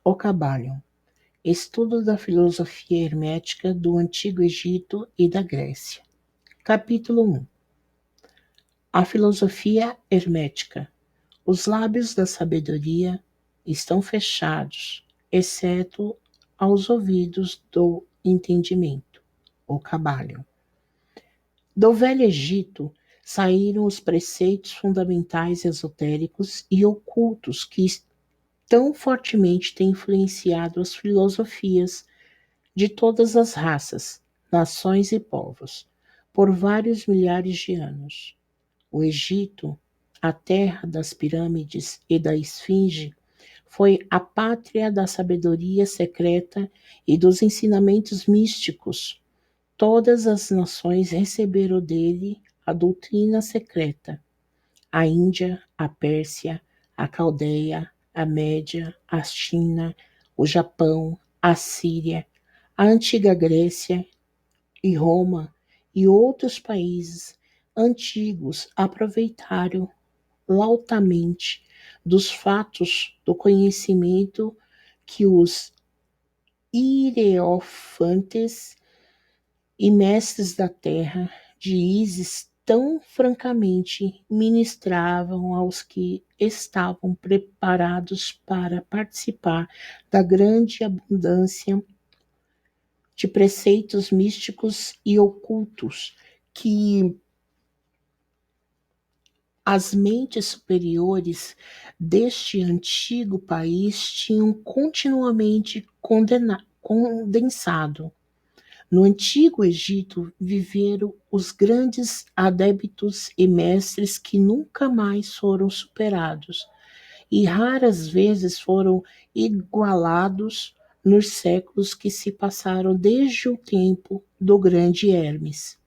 O Cabalion. Estudo da filosofia hermética do Antigo Egito e da Grécia. Capítulo 1. A filosofia hermética. Os lábios da sabedoria estão fechados, exceto aos ouvidos do entendimento. O Cabalion. Do Velho Egito saíram os preceitos fundamentais esotéricos e ocultos que tão fortemente têm influenciado as filosofias de todas as raças, nações e povos, por vários milhares de anos. O Egito, a terra das pirâmides e da esfinge, foi a pátria da sabedoria secreta e dos ensinamentos místicos. Todas as nações receberam dele a doutrina secreta. A Índia, a Pérsia, a Caldeia, a Média, a China, o Japão, a Síria, a antiga Grécia e Roma e outros países antigos aproveitaram lautamente dos fatos do conhecimento que os hierofantes e mestres da terra de Ísis tão francamente ministravam aos que estavam preparados para participar da grande abundância de preceitos místicos e ocultos que as mentes superiores deste antigo país tinham continuamente condensado. No Antigo Egito viveram os grandes adeptos e mestres que nunca mais foram superados, e raras vezes foram igualados nos séculos que se passaram desde o tempo do grande Hermes.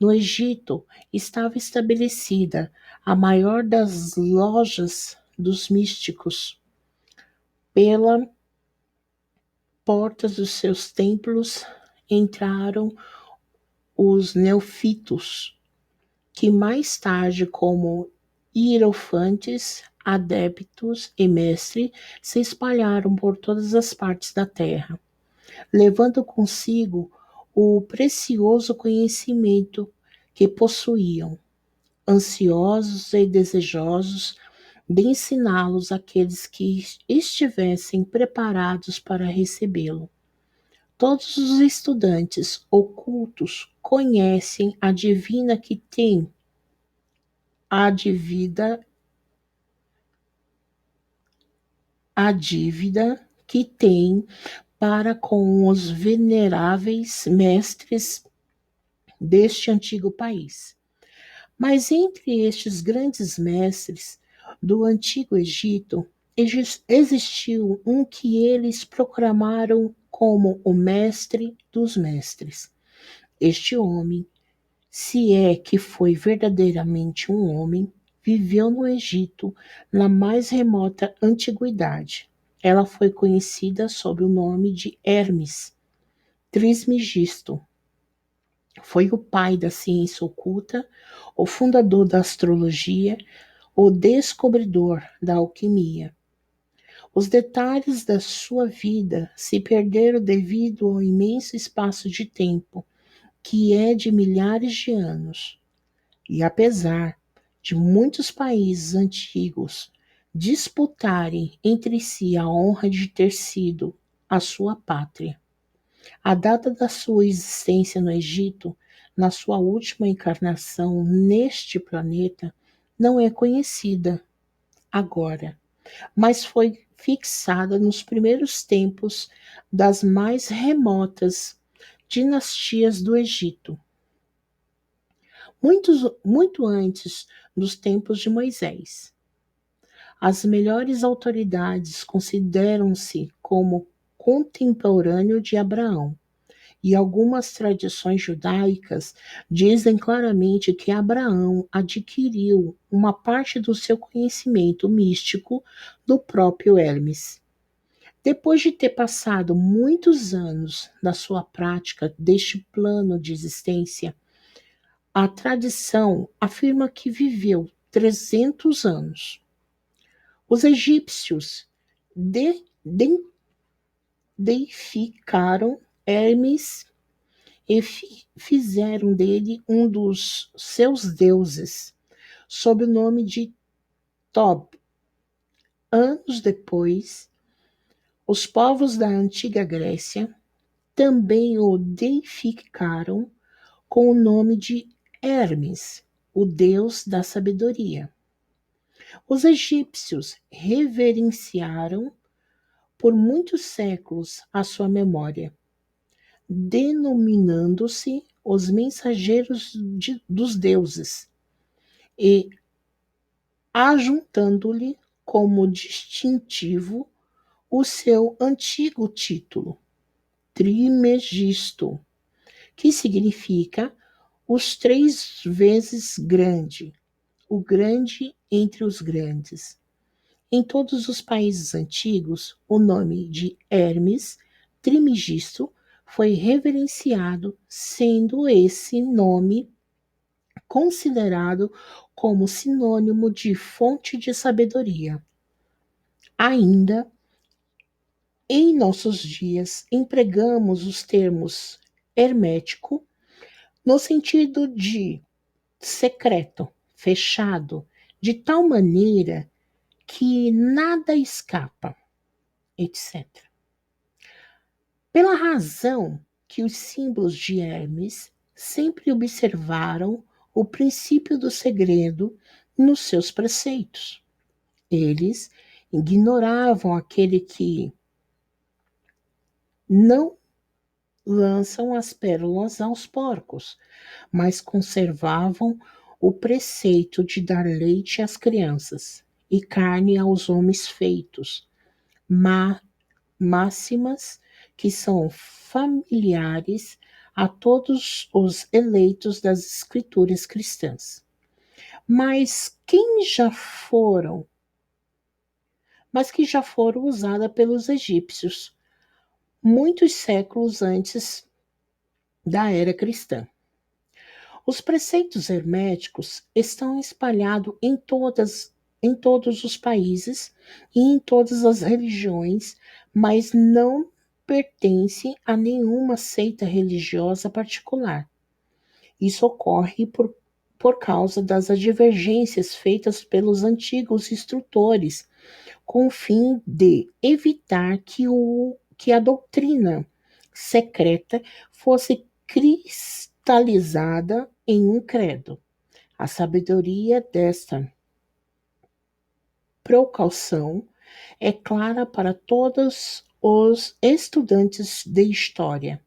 No Egito estava estabelecida a maior das lojas dos místicos. Pela portas dos seus templos entraram os neófitos, que mais tarde, como hierofantes, adeptos e mestres, se espalharam por todas as partes da terra, levando consigo o precioso conhecimento que possuíam, ansiosos e desejosos de ensiná-los àqueles que estivessem preparados para recebê-lo. Todos os estudantes ocultos conhecem a divina que tem a dívida que tem para com os veneráveis mestres deste antigo país. Mas entre estes grandes mestres do Antigo Egito, existiu um que eles proclamaram como o mestre dos mestres. Este homem, se é que foi verdadeiramente um homem, viveu no Egito na mais remota antiguidade. Ela foi conhecida sob o nome de Hermes Trismegisto. Foi o pai da ciência oculta, o fundador da astrologia, o descobridor da alquimia. Os detalhes da sua vida se perderam devido ao imenso espaço de tempo, que é de milhares de anos. E apesar de muitos países antigos disputarem entre si a honra de ter sido a sua pátria, a data da sua existência no Egito, na sua última encarnação neste planeta, não é conhecida agora, mas foi fixada nos primeiros tempos das mais remotas dinastias do Egito, muito antes dos tempos de Moisés. As melhores autoridades consideram-se como contemporâneo de Abraão, e algumas tradições judaicas dizem claramente que Abraão adquiriu uma parte do seu conhecimento místico do próprio Hermes. Depois de ter passado muitos anos da sua prática deste plano de existência, a tradição afirma que viveu 300 anos. Os egípcios deificaram Hermes e fizeram dele um dos seus deuses, sob o nome de Tob. Anos depois, os povos da antiga Grécia também o deificaram com o nome de Hermes, o deus da sabedoria. Os egípcios reverenciaram por muitos séculos a sua memória, denominando-se os mensageiros dos deuses e ajuntando-lhe como distintivo o seu antigo título, Trimegisto, que significa os 3 vezes grande, o grande entre os grandes. Em todos os países antigos, o nome de Hermes Trimegisto foi reverenciado, sendo esse nome considerado como sinônimo de fonte de sabedoria. Ainda em nossos dias, empregamos os termos hermético no sentido de secreto, fechado, de tal maneira que nada escapa, etc. Pela razão que os símbolos de Hermes sempre observaram o princípio do segredo nos seus preceitos. Eles ignoravam aquele que não lançam as pérolas aos porcos, mas conservavam o preceito de dar leite às crianças e carne aos homens feitos, máximas que são familiares a todos os eleitos das escrituras cristãs. Mas que já foram usadas pelos egípcios muitos séculos antes da era cristã. Os preceitos herméticos estão espalhados em todos os países e em todas as religiões, mas não pertencem a nenhuma seita religiosa particular. Isso ocorre por causa das divergências feitas pelos antigos instrutores, com o fim de evitar que a doutrina secreta fosse cristalizada em um credo. A sabedoria desta precaução é clara para todos os estudantes de história.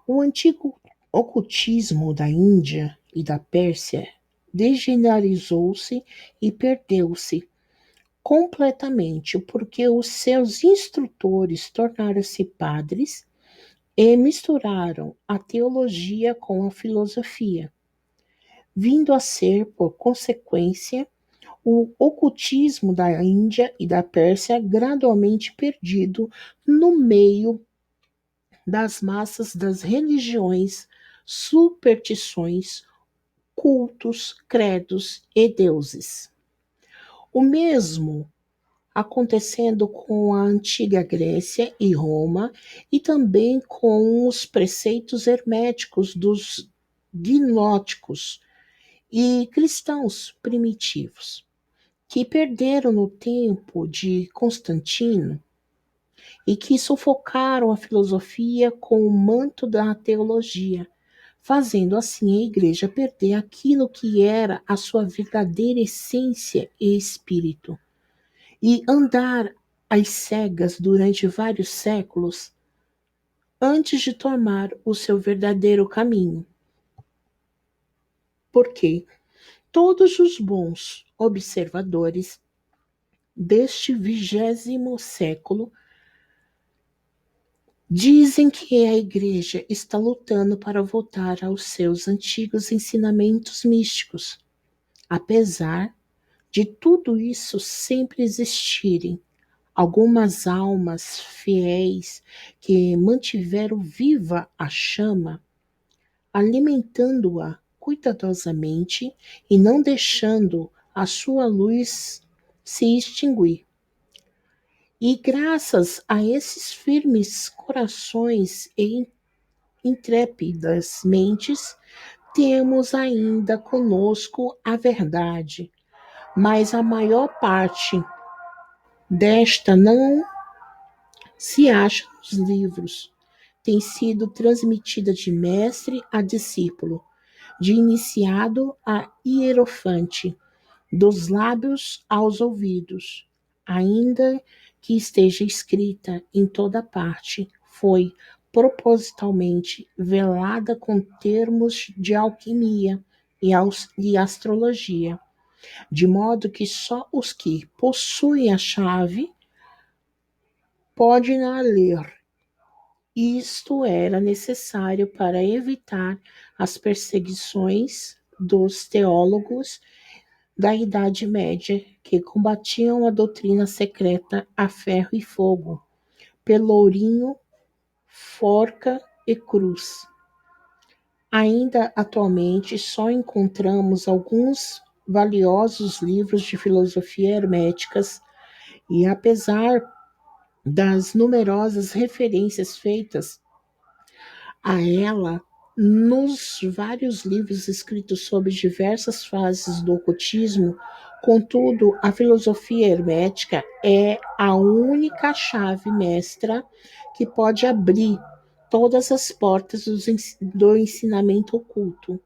O antigo ocultismo da Índia e da Pérsia degeneralizou-se e perdeu-se completamente porque os seus instrutores tornaram-se padres e misturaram a teologia com a filosofia, vindo a ser, por consequência, o ocultismo da Índia e da Pérsia gradualmente perdido no meio das massas das religiões, superstições, cultos, credos e deuses. O mesmo acontecendo com a antiga Grécia e Roma e também com os preceitos herméticos dos gnósticos e cristãos primitivos, que perderam no tempo de Constantino e que sufocaram a filosofia com o manto da teologia, fazendo assim a igreja perder aquilo que era a sua verdadeira essência e espírito, e andar às cegas durante vários séculos antes de tomar o seu verdadeiro caminho. Porque todos os bons observadores deste 20º século dizem que a Igreja está lutando para voltar aos seus antigos ensinamentos místicos. Apesar de tudo isso sempre existirem algumas almas fiéis que mantiveram viva a chama, alimentando-a cuidadosamente e não deixando a sua luz se extinguir. E graças a esses firmes corações e intrépidas mentes, temos ainda conosco a verdade, mas a maior parte desta não se acha nos livros. Tem sido transmitida de mestre a discípulo, de iniciado a hierofante, dos lábios aos ouvidos, ainda que esteja escrita em toda parte, foi propositalmente velada com termos de alquimia e astrologia, de modo que só os que possuem a chave podem a ler. Isto era necessário para evitar as perseguições dos teólogos da Idade Média que combatiam a doutrina secreta a ferro e fogo, pelourinho, forca e cruz. Ainda atualmente só encontramos alguns valiosos livros de filosofia herméticas e apesar das numerosas referências feitas a ela nos vários livros escritos sobre diversas fases do ocultismo, contudo, a filosofia hermética é a única chave mestra que pode abrir todas as portas do ensinamento oculto.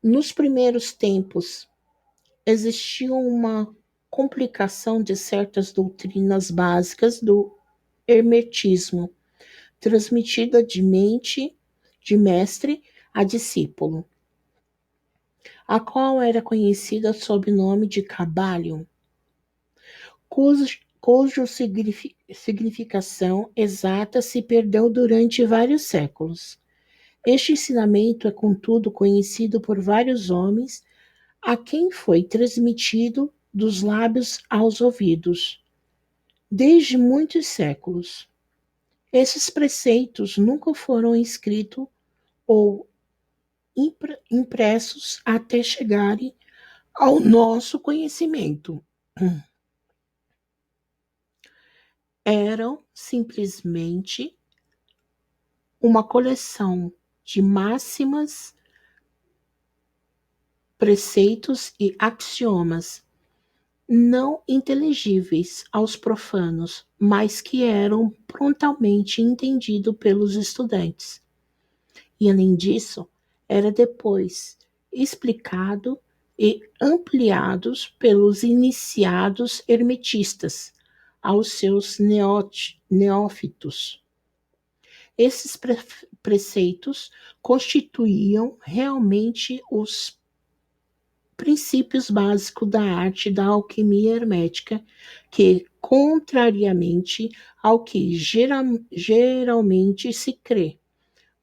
Nos primeiros tempos, existia uma complicação de certas doutrinas básicas do hermetismo, transmitida de mente de mestre a discípulo, a qual era conhecida sob o nome de Cabalion, cujo significação exata se perdeu durante vários séculos. Este ensinamento é, contudo, conhecido por vários homens a quem foi transmitido dos lábios aos ouvidos, desde muitos séculos. Esses preceitos nunca foram escritos ou impressos até chegarem ao nosso conhecimento. Eram simplesmente uma coleção de máximas, preceitos e axiomas não inteligíveis aos profanos, mas que eram prontamente entendidos pelos estudantes. E, além disso, era depois explicado e ampliados pelos iniciados hermetistas aos seus neófitos. Esses preceitos constituíam realmente os princípios básicos da arte da alquimia hermética, que, contrariamente ao que geralmente se crê,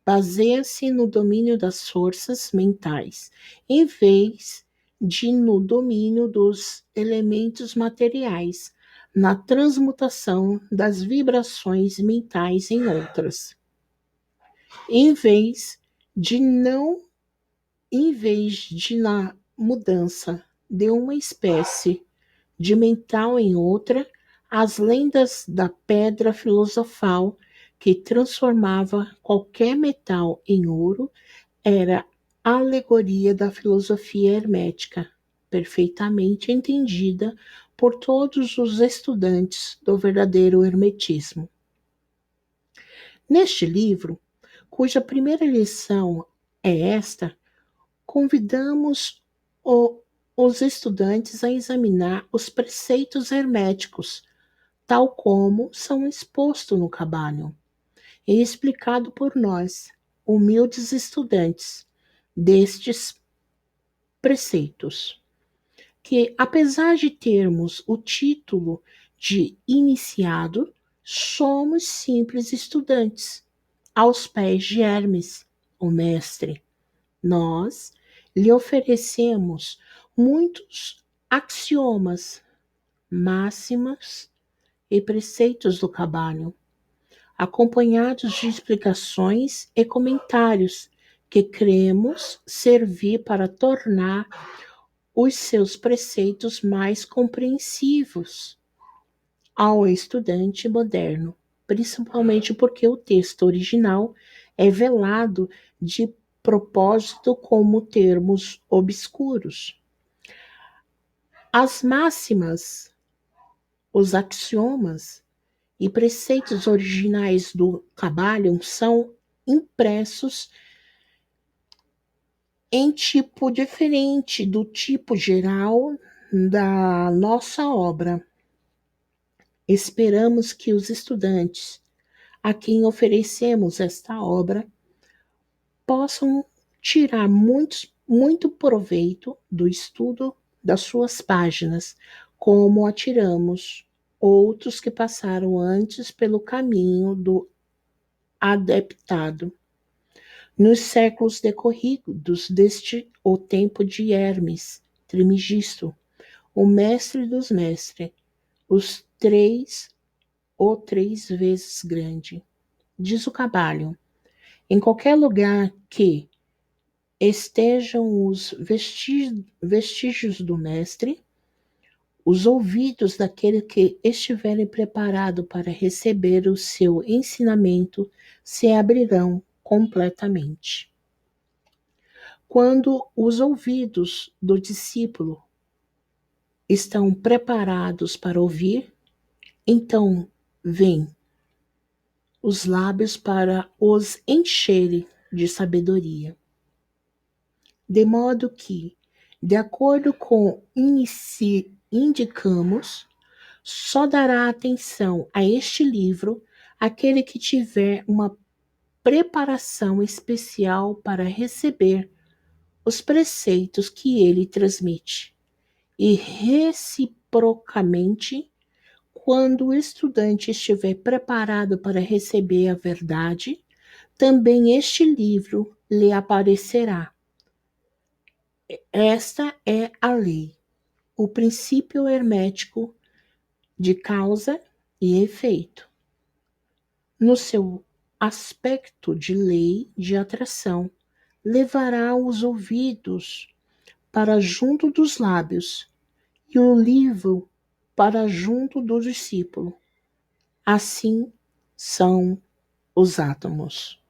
baseia-se no domínio das forças mentais, em vez de no domínio dos elementos materiais, na transmutação das vibrações mentais em outras. Em vez de na mudança de uma espécie de mental em outra, as lendas da pedra filosofal que transformava qualquer metal em ouro era alegoria da filosofia hermética, perfeitamente entendida por todos os estudantes do verdadeiro hermetismo. Neste livro, cuja primeira lição é esta, convidamos os estudantes a examinar os preceitos herméticos, tal como são expostos no Cabalion, e explicado por nós, humildes estudantes destes preceitos, que, apesar de termos o título de iniciado, somos simples estudantes, aos pés de Hermes, o mestre. Nós lhe oferecemos muitos axiomas, máximas e preceitos do Cabalion, acompanhados de explicações e comentários que cremos servir para tornar os seus preceitos mais compreensivos ao estudante moderno, principalmente porque o texto original é velado de propósito como termos obscuros. As máximas, os axiomas e preceitos originais do Kybalion são impressos em tipo diferente do tipo geral da nossa obra. Esperamos que os estudantes a quem oferecemos esta obra possam tirar muito proveito do estudo das suas páginas, como atiramos outros que passaram antes pelo caminho do adeptado. Nos séculos decorridos deste o tempo de Hermes Trismegisto, o mestre dos mestres, os três ou três vezes grande. Diz o Kybalion, em qualquer lugar que estejam os vestígios do mestre, os ouvidos daquele que estiverem preparado para receber o seu ensinamento se abrirão completamente. Quando os ouvidos do discípulo estão preparados para ouvir, então vem os lábios para os encherem de sabedoria. De modo que, de acordo com indicamos, só dará atenção a este livro aquele que tiver uma preparação especial para receber os preceitos que ele transmite. E reciprocamente, quando o estudante estiver preparado para receber a verdade, também este livro lhe aparecerá. Esta é a lei, o princípio hermético de causa e efeito. No seu aspecto de lei de atração, levará os ouvidos para junto dos lábios e o livro para junto do discípulo. Assim são os átomos.